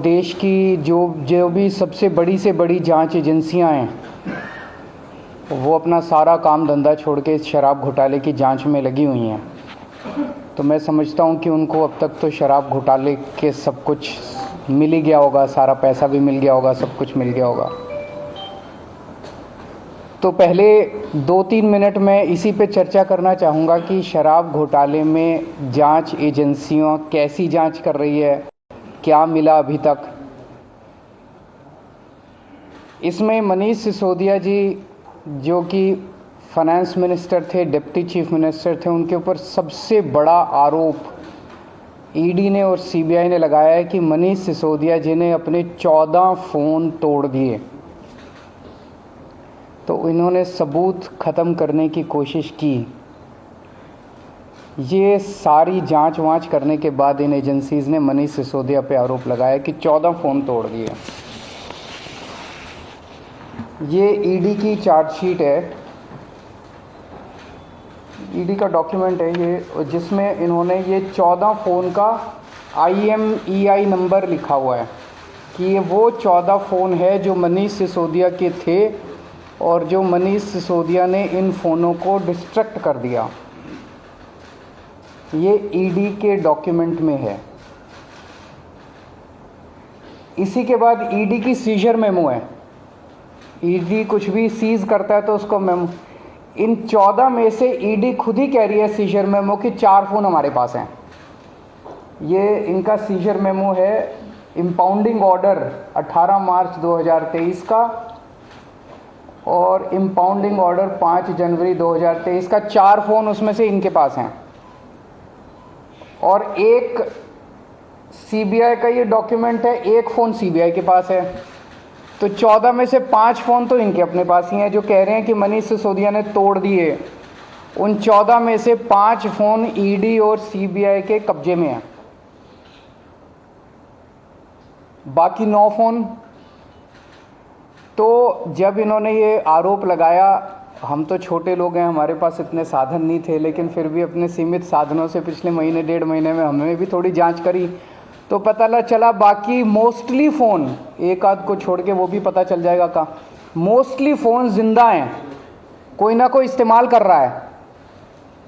देश की जो जो भी सबसे बड़ी से बड़ी जांच एजेंसियां हैं वो अपना सारा काम धंधा छोड़ के इस शराब घोटाले की जांच में लगी हुई हैं। तो मैं समझता हूं कि उनको अब तक तो शराब घोटाले के सब कुछ मिल ही गया होगा, सारा पैसा भी मिल गया होगा, सब कुछ मिल गया होगा। तो पहले 2-3 मिनट मैं इसी पे चर्चा करना चाहूँगा कि शराब घोटाले में जांच एजेंसियां कैसी जांच कर रही है, क्या मिला अभी तक। इसमें मनीष सिसोदिया जी जो कि फाइनेंस मिनिस्टर थे, डिप्टी चीफ मिनिस्टर थे, उनके ऊपर सबसे बड़ा आरोप ईडी ने और सीबीआई ने लगाया है कि मनीष सिसोदिया जी ने अपने 14 फ़ोन तोड़ दिए। तो इन्होंने सबूत ख़त्म करने की कोशिश की। ये सारी जांच वांच करने के बाद इन एजेंसीज़ ने मनीष सिसोदिया पे आरोप लगाया कि 14 फ़ोन तोड़ दिए। ये ईडी की चार्जशीट है, ईडी का डॉक्यूमेंट है ये, जिसमें इन्होंने ये 14 फ़ोन का IMEI नंबर लिखा हुआ है कि ये वो 14 फ़ोन है जो मनीष सिसोदिया के थे और जो मनीष सिसोदिया ने इन फ़ोनों को डिस्ट्रक्ट कर दिया। ये ईडी के डॉक्यूमेंट में है। इसी के बाद ईडी की सीजर मेमो है। ईडी कुछ भी सीज करता है तो उसको मेमो, इन 14 में से ईडी खुद ही कह रही है सीजर मेमो कि 4 फ़ोन हमारे पास हैं। ये इनका सीजर मेमो है, इम्पाउंडिंग ऑर्डर 18 मार्च 2023 का और इम्पाउंडिंग ऑर्डर 5 जनवरी 2023 का। 4 फ़ोन उसमें से इनके पास हैं और एक सीबीआई का ये डॉक्यूमेंट है, एक फ़ोन सीबीआई के पास है। तो 14 में से 5 फ़ोन तो इनके अपने पास ही हैं जो कह रहे हैं कि मनीष सिसोदिया ने तोड़ दिए। उन 14 में से 5 फ़ोन ईडी और सीबीआई के कब्जे में हैं, बाकी 9 फ़ोन। तो जब इन्होंने ये आरोप लगाया, हम तो छोटे लोग हैं, हमारे पास इतने साधन नहीं थे, लेकिन फिर भी अपने सीमित साधनों से पिछले महीने 1.5 महीने में हमने भी थोड़ी जांच करी तो पता चला बाकी मोस्टली फ़ोन, एक आध को छोड़ के वो भी पता चल जाएगा का, मोस्टली फ़ोन जिंदा हैं, कोई ना कोई इस्तेमाल कर रहा है।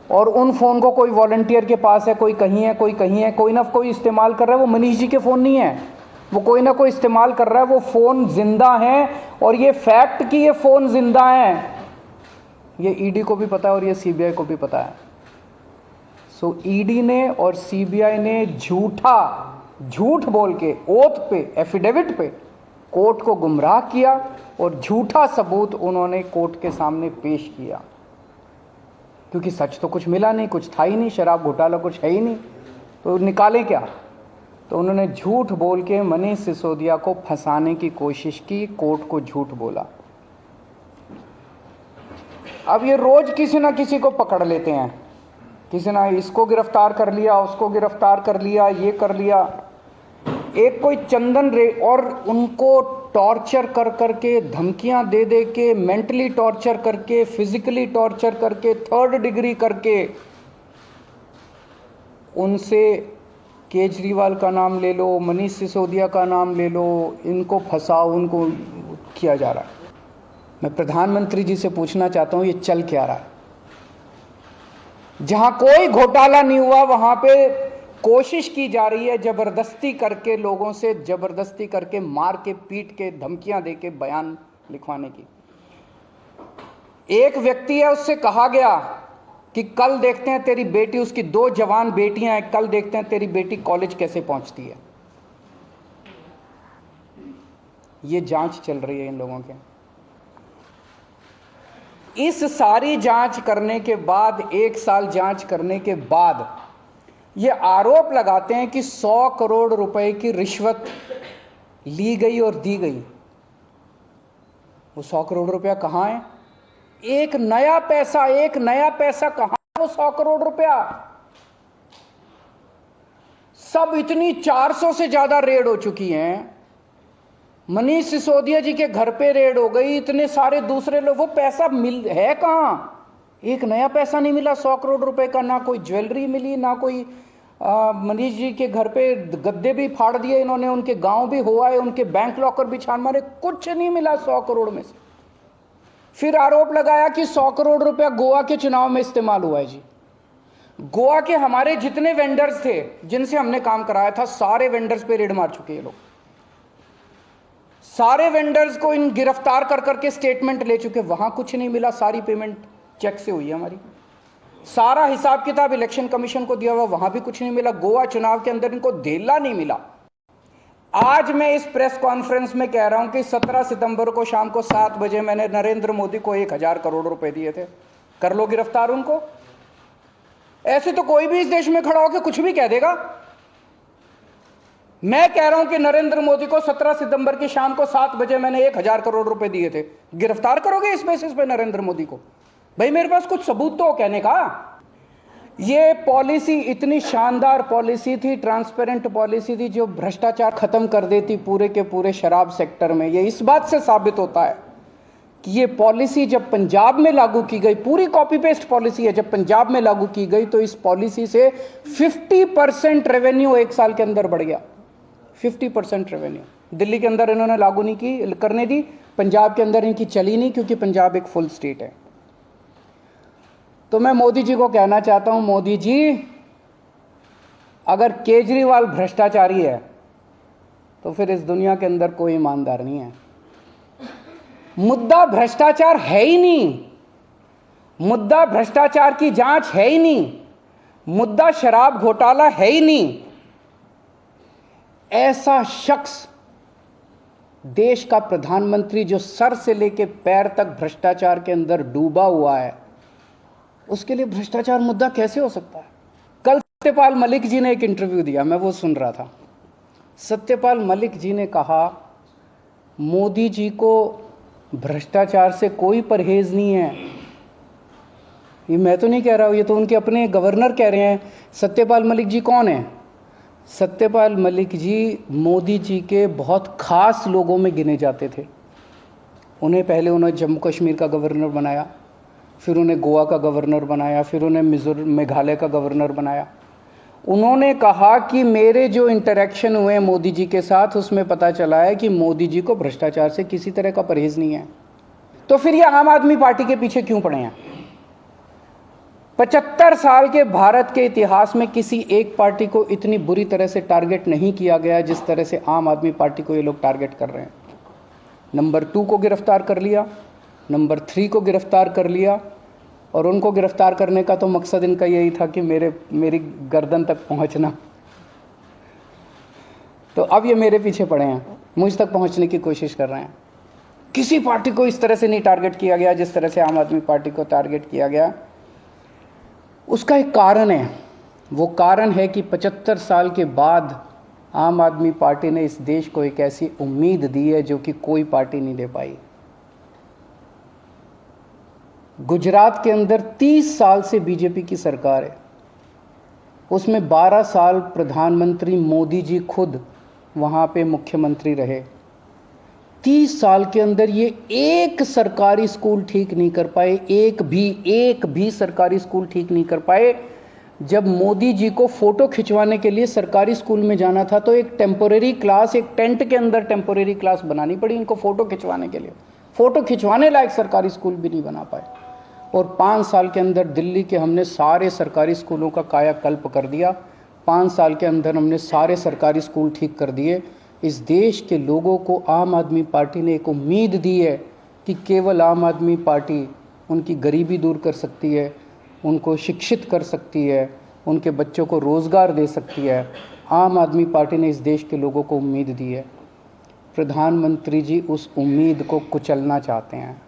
और उन फ़ोन को कोई वॉलंटियर के पास है, कोई कहीं है, कोई कहीं है, कोई ना कोई इस्तेमाल कर रहा है। वो मनीष जी के फ़ोन नहीं है, वो कोई ना कोई इस्तेमाल कर रहा है। वो फ़ोन जिंदा हैं और ये फैक्ट कि ये फ़ोन जिंदा हैं ये ईडी को भी पता है और ये सीबीआई को भी पता है। सो ईडी ने और सीबीआई ने झूठ बोल के ओथ पे, एफिडेविट पे कोर्ट को गुमराह किया और झूठा सबूत उन्होंने कोर्ट के सामने पेश किया, क्योंकि सच तो कुछ मिला नहीं, कुछ था ही नहीं, शराब घोटाला कुछ है ही नहीं, तो निकालें क्या। तो उन्होंने झूठ बोल के मनीष सिसोदिया को फंसाने की कोशिश की, कोर्ट को झूठ बोला। अब ये रोज किसी ना किसी को पकड़ लेते हैं, किसी ना इसको गिरफ्तार कर लिया, उसको गिरफ्तार कर लिया, ये कर लिया। एक कोई चंदन रे, और उनको टॉर्चर कर करके, धमकियां दे दे के, मेंटली टॉर्चर करके, फिजिकली टॉर्चर करके, 3rd डिग्री करके उनसे केजरीवाल का नाम ले लो, मनीष सिसोदिया का नाम ले लो, इनको फंसाओ, उनको किया जा रहा है। मैं प्रधानमंत्री जी से पूछना चाहता हूं ये चल क्या रहा है। जहां कोई घोटाला नहीं हुआ वहां पे कोशिश की जा रही है जबरदस्ती करके, लोगों से जबरदस्ती करके, मार के, पीट के, धमकियां दे के बयान लिखवाने की। एक व्यक्ति है, उससे कहा गया कि कल देखते हैं तेरी बेटी, उसकी 2 जवान बेटियां हैं, कल देखते हैं तेरी बेटी कॉलेज कैसे पहुंचती है। ये जांच चल रही है इन लोगों के। इस सारी जांच करने के बाद, 1 साल जांच करने के बाद ये आरोप लगाते हैं कि 100 करोड़ रुपए की रिश्वत ली गई और दी गई। वो 100 करोड़ रुपया कहां है? एक नया पैसा कहां है? वो 100 करोड़ रुपया सब, इतनी 400 से ज्यादा रेड हो चुकी हैं। मनीष सिसोदिया जी के घर पे रेड हो गई, इतने सारे दूसरे लोग, वो पैसा मिल है कहां? एक नया पैसा नहीं मिला 100 करोड़ रुपए का, ना कोई ज्वेलरी मिली, ना कोई मनीष जी के घर पे गद्दे भी फाड़ दिए इन्होंने, उनके गांव भी हुआ है, उनके बैंक लॉकर भी छान मारे, कुछ नहीं मिला 100 करोड़ में से। फिर आरोप लगाया कि 100 करोड़ रुपया गोवा के चुनाव में इस्तेमाल हुआ है। जी, गोवा के हमारे जितने वेंडर्स थे जिनसे हमने काम कराया था, सारे वेंडर्स पे रेड मार चुके हैं लोग। सारे वेंडर्स को इन गिरफ्तार कर करके स्टेटमेंट ले चुके, वहां कुछ नहीं मिला, सारी पेमेंट चेक से हुई है हमारी। सारा हिसाब किताब इलेक्शन कमीशन को दिया हुआ, वहां भी कुछ नहीं मिला। गोवा चुनाव के अंदर इनको धेला नहीं मिला। आज मैं इस प्रेस कॉन्फ्रेंस में कह रहा हूं कि 17 सितंबर को शाम को 7 बजे मैंने नरेंद्र मोदी को 1000 करोड़ रुपए दिए थे। कर लो गिरफ्तार उनको। ऐसे तो कोई भी इस देश में खड़ा होकर कुछ भी कह देगा। मैं कह रहा हूं कि नरेंद्र मोदी को 17 सितंबर की शाम को 7 बजे मैंने 1000 करोड़ रुपए दिए थे। गिरफ्तार करोगे इस बेसिस पे नरेंद्र मोदी को? भाई मेरे पास कुछ सबूत तो हो कहने का। ये पॉलिसी इतनी शानदार पॉलिसी थी, ट्रांसपेरेंट पॉलिसी थी, जो भ्रष्टाचार खत्म कर देती पूरे के पूरे शराब सेक्टर में। ये इस बात से साबित होता है कि ये पॉलिसी जब पंजाब में लागू की गई, पूरी कॉपी पेस्ट पॉलिसी है, जब पंजाब में लागू की गई तो इस पॉलिसी से 50% रेवेन्यू एक साल के अंदर बढ़ गया। 50% रेवेन्यू दिल्ली के अंदर इन्होंने लागू नहीं की, करने दी, पंजाब के अंदर इनकी चली नहीं, क्योंकि पंजाब एक फुल स्टेट है। तो मैं मोदी जी को कहना चाहता हूं, मोदी जी, अगर केजरीवाल भ्रष्टाचारी है तो फिर इस दुनिया के अंदर कोई ईमानदार नहीं है। मुद्दा भ्रष्टाचार है ही नहीं, मुद्दा भ्रष्टाचार की जांच है ही नहीं, मुद्दा शराब घोटाला है ही नहीं। ऐसा शख्स, देश का प्रधानमंत्री जो सर से लेकर पैर तक भ्रष्टाचार के अंदर डूबा हुआ है, उसके लिए भ्रष्टाचार मुद्दा कैसे हो सकता है? कल सत्यपाल मलिक जी ने एक इंटरव्यू दिया, मैं वो सुन रहा था। सत्यपाल मलिक जी ने कहा मोदी जी को भ्रष्टाचार से कोई परहेज नहीं है। ये मैं तो नहीं कह रहा हूं, ये तो उनके अपने गवर्नर कह रहे हैं। सत्यपाल मलिक जी कौन है? सत्यपाल मलिक जी मोदी जी के बहुत खास लोगों में गिने जाते थे। उन्हें जम्मू कश्मीर का गवर्नर बनाया, फिर उन्हें गोवा का गवर्नर बनाया, फिर उन्हें मेघालय का गवर्नर बनाया। उन्होंने कहा कि मेरे जो इंटरेक्शन हुए मोदी जी के साथ, उसमें पता चला है कि मोदी जी को भ्रष्टाचार से किसी तरह का परहेज नहीं है। तो फिर ये आम आदमी पार्टी के पीछे क्यों पड़े हैं? 75 साल के भारत के इतिहास में किसी एक पार्टी को इतनी बुरी तरह से टारगेट नहीं किया गया जिस तरह से आम आदमी पार्टी को ये लोग टारगेट कर रहे हैं। नंबर 2 को गिरफ्तार कर लिया, नंबर 3 को गिरफ्तार कर लिया, और उनको गिरफ्तार करने का तो मकसद इनका यही था कि मेरी गर्दन तक पहुंचना। तो अब ये मेरे पीछे पड़े हैं, मुझ तक पहुंचने की कोशिश कर रहे हैं। किसी पार्टी को इस तरह से नहीं टारगेट किया गया जिस तरह से आम आदमी पार्टी को टारगेट किया गया। उसका एक कारण है, वो कारण है कि 75 साल के बाद आम आदमी पार्टी ने इस देश को एक ऐसी उम्मीद दी है जो कि कोई पार्टी नहीं दे पाई। गुजरात के अंदर 30 साल से बीजेपी की सरकार है, उसमें 12 साल प्रधानमंत्री मोदी जी खुद वहाँ पे मुख्यमंत्री रहे। 30 साल के अंदर ये एक सरकारी स्कूल ठीक नहीं कर पाए, एक भी सरकारी स्कूल ठीक नहीं कर पाए। जब मोदी जी को फोटो खिंचवाने के लिए सरकारी स्कूल में जाना था तो एक टेम्पोरेरी क्लास, एक टेंट के अंदर टेम्पोरेरी क्लास बनानी पड़ी इनको फोटो खिंचवाने के लिए। फोटो खिंचवाने लायक सरकारी स्कूल भी नहीं बना पाए। और 5 साल के अंदर दिल्ली के हमने सारे सरकारी स्कूलों का कायाकल्प कर दिया। 5 साल के अंदर हमने सारे सरकारी स्कूल ठीक कर दिए। इस देश के लोगों को आम आदमी पार्टी ने एक उम्मीद दी है कि केवल आम आदमी पार्टी उनकी गरीबी दूर कर सकती है, उनको शिक्षित कर सकती है, उनके बच्चों को रोज़गार दे सकती है। आम आदमी पार्टी ने इस देश के लोगों को उम्मीद दी है। प्रधानमंत्री जी उस उम्मीद को कुचलना चाहते हैं।